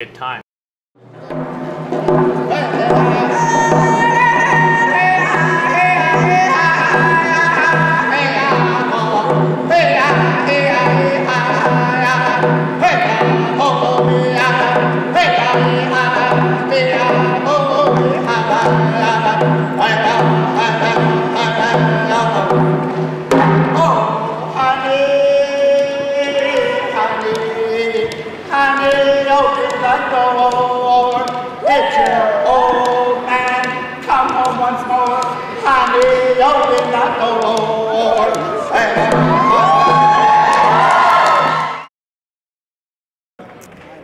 good time.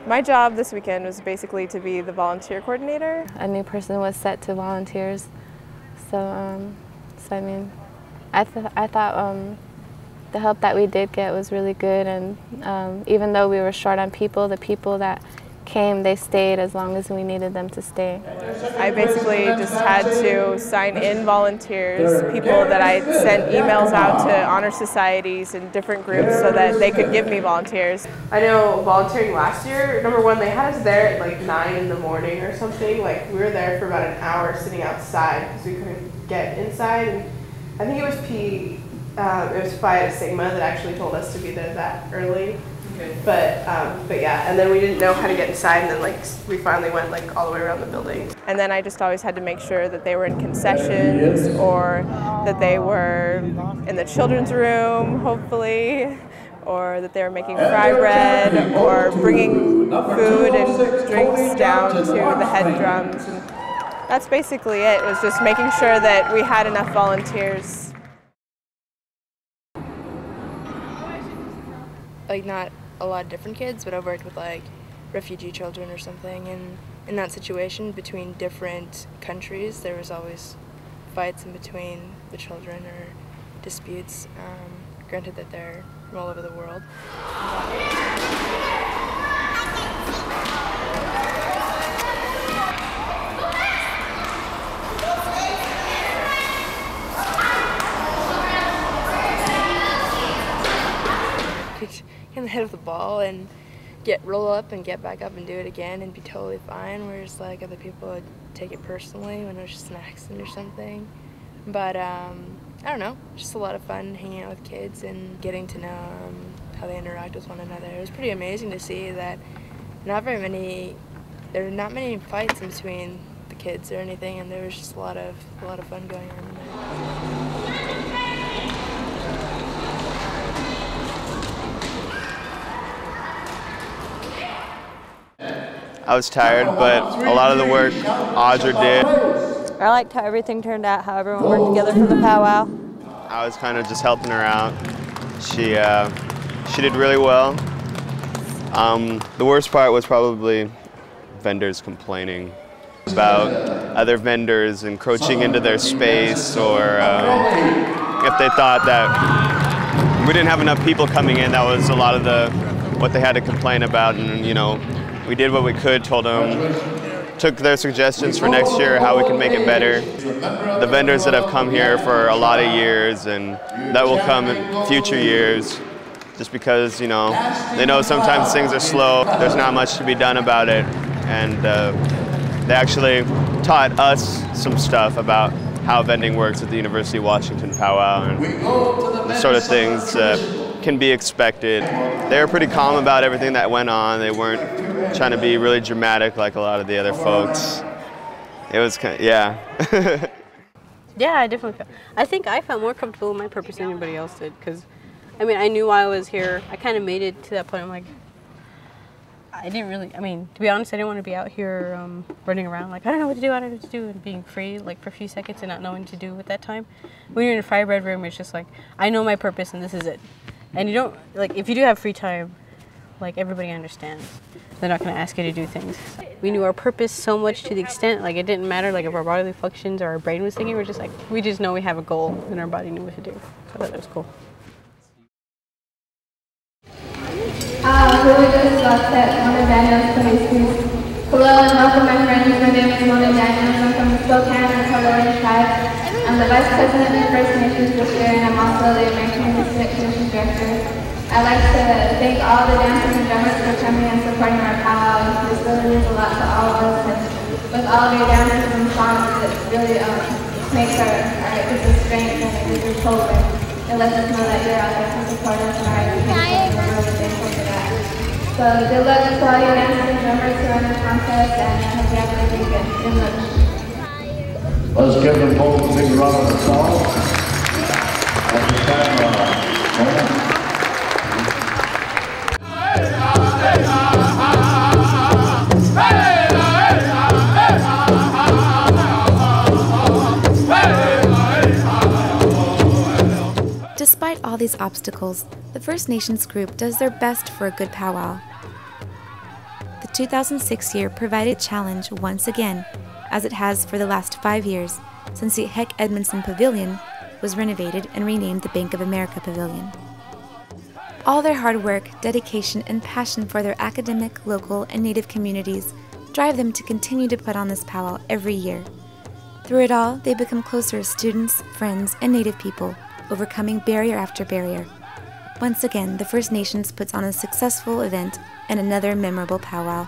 My job this weekend was basically to be the volunteer coordinator. A new person was set to volunteers, so I mean, I thought the help that we did get was really good, and even though we were short on people, the people that came, they stayed as long as we needed them to stay. I basically just had to sign in volunteers, people that I sent emails out to honor societies and different groups so that they could give me volunteers. I know volunteering last year, number one, they had us there at like 9 in the morning or something. Like we were there for about an hour sitting outside because we couldn't get inside. And I think it was Phi at Sigma that actually told us to be there that early. But yeah, and then we didn't know how to get inside, and then like we finally went like all the way around the building. And then I just always had to make sure that they were in concessions or that they were in the children's room, hopefully, or that they were making fry bread or bringing food and drinks down to the head drums. And that's basically it. It was just making sure that we had enough volunteers. Like not a lot of different kids, but I've worked with like refugee children or something, and in that situation between different countries there was always fights in between the children or disputes, granted that they're from all over the world. In the head of the ball and roll up and get back up and do it again and be totally fine, whereas like other people would take it personally when it was just an accident or something. But I don't know, just a lot of fun hanging out with kids and getting to know how they interact with one another. It was pretty amazing to see that there were not many fights in between the kids or anything, and there was just a lot of fun going on in there. I was tired, but a lot of the work Audra did. I liked how everything turned out, how everyone worked together for the powwow. I was kind of just helping her out. She did really well. The worst part was probably vendors complaining about other vendors encroaching into their space, or if they thought that we didn't have enough people coming in. That was a lot of what they had to complain about, and you know, we did what we could, told them, took their suggestions for next year, how we can make it better. The vendors that have come here for a lot of years and that will come in future years, just because, you know, they know sometimes things are slow, there's not much to be done about it, and they actually taught us some stuff about how vending works at the University of Washington Powwow and the sort of things that can be expected. They were pretty calm about everything that went on. They weren't trying to be really dramatic like a lot of the other folks. It was kind of, yeah. Yeah, I definitely I think I felt more comfortable in my purpose than anybody else did, because I mean, I knew why I was here. I kind of made it to that point. I'm like, I didn't really, I mean, to be honest, I didn't want to be out here running around like, I don't know what to do, I don't know what to do, and being free like for a few seconds and not knowing what to do at that time. When you're in a fire bread room, it's just like, I know my purpose and this is it. And you don't, like, if you do have free time, like, everybody understands. They're not going to ask you to do things. We knew our purpose so much to the extent, like, it didn't matter, like, if our bodily functions or our brain was thinking. We're just like, we just know we have a goal and our body knew what to do. So I thought that was cool. Really good stuff that Mona Daniels plays too. Hello and welcome my friends. My name is Mona Daniels. I'm from the Spokane and Colorado tribe. I'm the Vice President of First Nations this year, and I'm also the American Pacific Mission Director. I I'd like to thank all the dancers and drummers for coming and supporting our powwow. This really means a lot to all of us, and with all of your dances and songs, it really makes it gives us strength and it gives us hope, and it lets us know that you're out there to support us in our education. We're really thankful for that. So good luck to all your dancers and drummers who are in the contest, and I hope you have a good weekend. Good luck. Let's give them both a big round of applause. Despite all these obstacles, the First Nations group does their best for a good powwow. The 2006 year provided a challenge once again, as it has for the last 5 years, since the Heck Edmondson Pavilion was renovated and renamed the Bank of America Pavilion. All their hard work, dedication, and passion for their academic, local, and Native communities drive them to continue to put on this powwow every year. Through it all, they become closer as students, friends, and Native people, overcoming barrier after barrier. Once again, the First Nations puts on a successful event and another memorable powwow.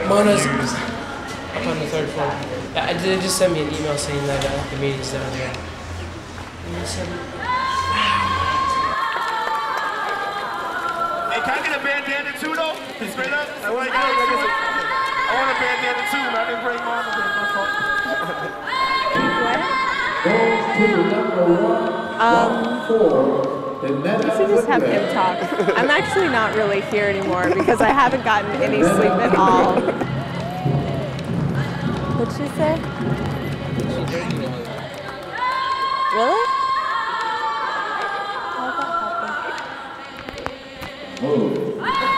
Mona's up on the 3rd floor. Yeah, they just sent me an email saying that the meeting's down there. Hey, can I get a bandana too, though? Straight up? I want a bandana too, and I didn't bring mine. You should just have him talk. I'm actually not really here anymore because I haven't gotten any sleep at all. What'd she say? Really? How'd that happen?